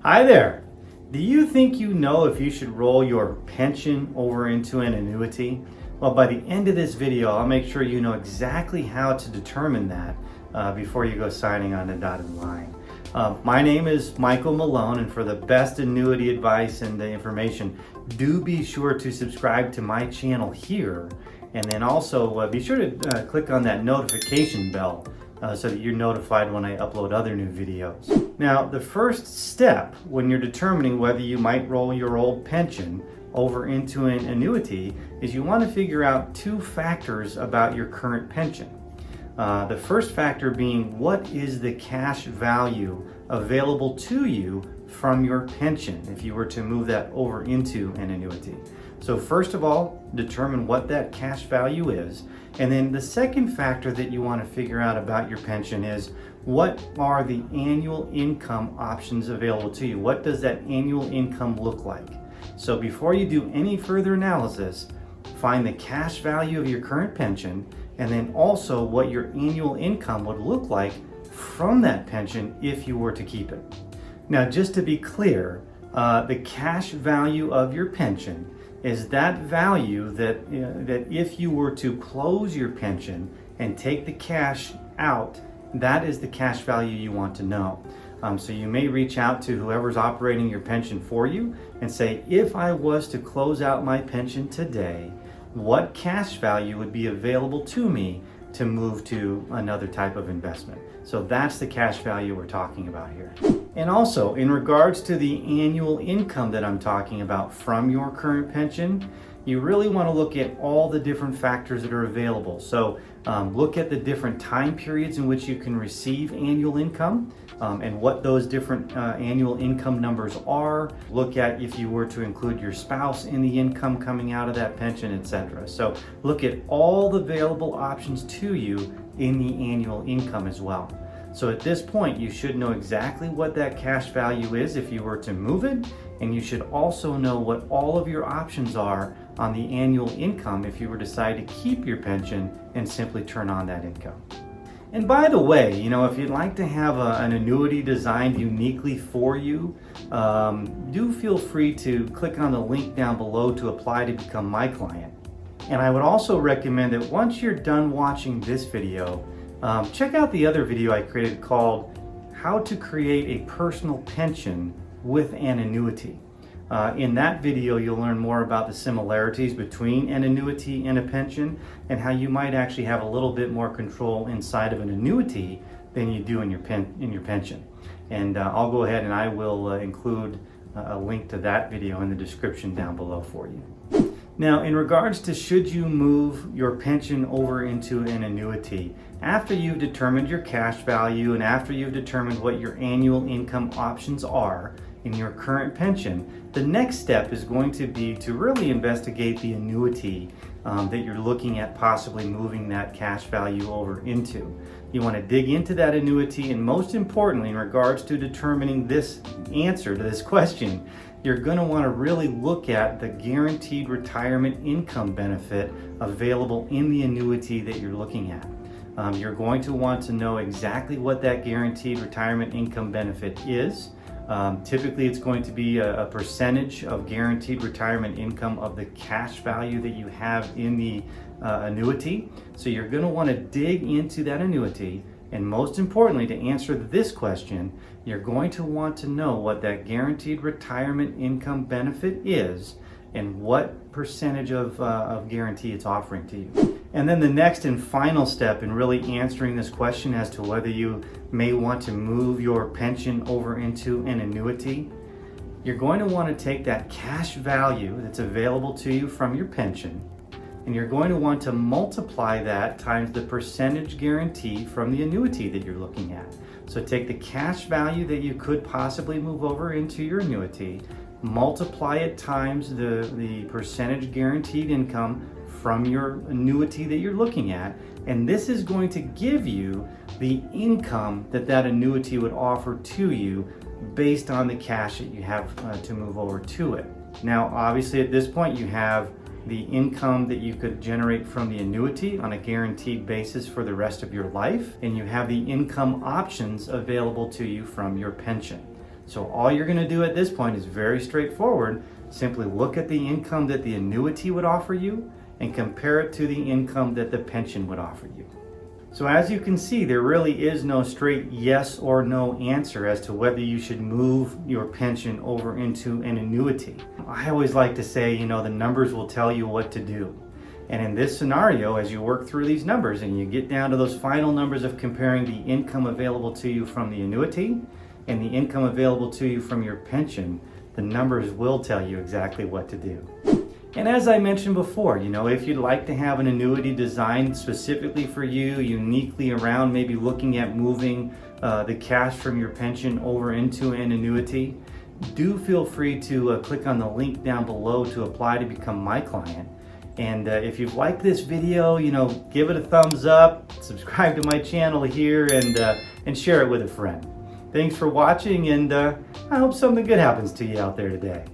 Hi there. Do you think you know if you should roll your pension over into an annuity? Well, by the end of this video, I'll make sure you know exactly how to determine that before you go signing on the dotted line. My name is Michael Malone, and for the best annuity advice and information, do be sure to subscribe to my channel here, and then also be sure to click on that notification bell so that you're notified when I upload other new videos. Now, the first step when you're determining whether you might roll your old pension over into an annuity is you want to figure out two factors about your current pension. The first factor being, what is the cash value available to you from your pension if you were to move that over into an annuity? So first of all, determine what that cash value is. And then the second factor that you want to figure out about your pension is, what are the annual income options available to you? What does that annual income look like? So before you do any further analysis, find the cash value of your current pension, and then also what your annual income would look like from that pension if you were to keep it. Now, just to be clear, the cash value of your pension is that value that if you were to close your pension and take the cash out, that is the cash value you want to know. So you may reach out to whoever's operating your pension for you and say, if I was to close out my pension today, what cash value would be available to me to move to another type of investment? So that's the cash value we're talking about here. And also, in regards to the annual income that I'm talking about from your current pension, you really want to look at all the different factors that are available. So look at the different time periods in which you can receive annual income and what those different annual income numbers are. Look at if you were to include your spouse in the income coming out of that pension, etc. So look at all the available options to you in the annual income as well. So at this point, you should know exactly what that cash value is if you were to move it, and you should also know what all of your options are on the annual income if you were to decide to keep your pension and simply turn on that income. And by the way, if you'd like to have an annuity designed uniquely for you, do feel free to click on the link down below to apply to become my client. And I would also recommend that once you're done watching this video, check out the other video I created called How to Create a Personal Pension with an Annuity. In that video, you'll learn more about the similarities between an annuity and a pension, and how you might actually have a little bit more control inside of an annuity than you do in your pension. And I'll go ahead and I will include a link to that video in the description down below for you. Now, in regards to should you move your pension over into an annuity, after you've determined your cash value and after you've determined what your annual income options are in your current pension, the next step is going to be to really investigate the annuity that you're looking at possibly moving that cash value over into. You want to dig into that annuity, and most importantly, in regards to determining this answer to this question, you're going to want to really look at the guaranteed retirement income benefit available in the annuity that you're looking at. You're going to want to know exactly what that guaranteed retirement income benefit is. Typically, it's going to be a percentage of guaranteed retirement income of the cash value that you have in the annuity. So you're going to want to dig into that annuity. And most importantly, to answer this question, you're going to want to know what that guaranteed retirement income benefit is and what percentage of guarantee it's offering to you. And then the next and final step in really answering this question as to whether you may want to move your pension over into an annuity, you're going to want to take that cash value that's available to you from your pension, and you're going to want to multiply that times the percentage guarantee from the annuity that you're looking at. So take the cash value that you could possibly move over into your annuity, multiply it times the percentage guaranteed income from your annuity that you're looking at, and this is going to give you the income that annuity would offer to you based on the cash that you have to move over to it. Now, obviously at this point you have the income that you could generate from the annuity on a guaranteed basis for the rest of your life, and you have the income options available to you from your pension. So all you're going to do at this point is very straightforward. Simply look at the income that the annuity would offer you and compare it to the income that the pension would offer you. So as you can see, there really is no straight yes or no answer as to whether you should move your pension over into an annuity. I always like to say, the numbers will tell you what to do. And in this scenario, as you work through these numbers and you get down to those final numbers of comparing the income available to you from the annuity and the income available to you from your pension, the numbers will tell you exactly what to do. And as I mentioned before, if you'd like to have an annuity designed specifically for you, uniquely around maybe looking at moving the cash from your pension over into an annuity, do feel free to click on the link down below to apply to become my client. And if you've liked this video, give it a thumbs up, subscribe to my channel here, and share it with a friend. Thanks for watching, and I hope something good happens to you out there today.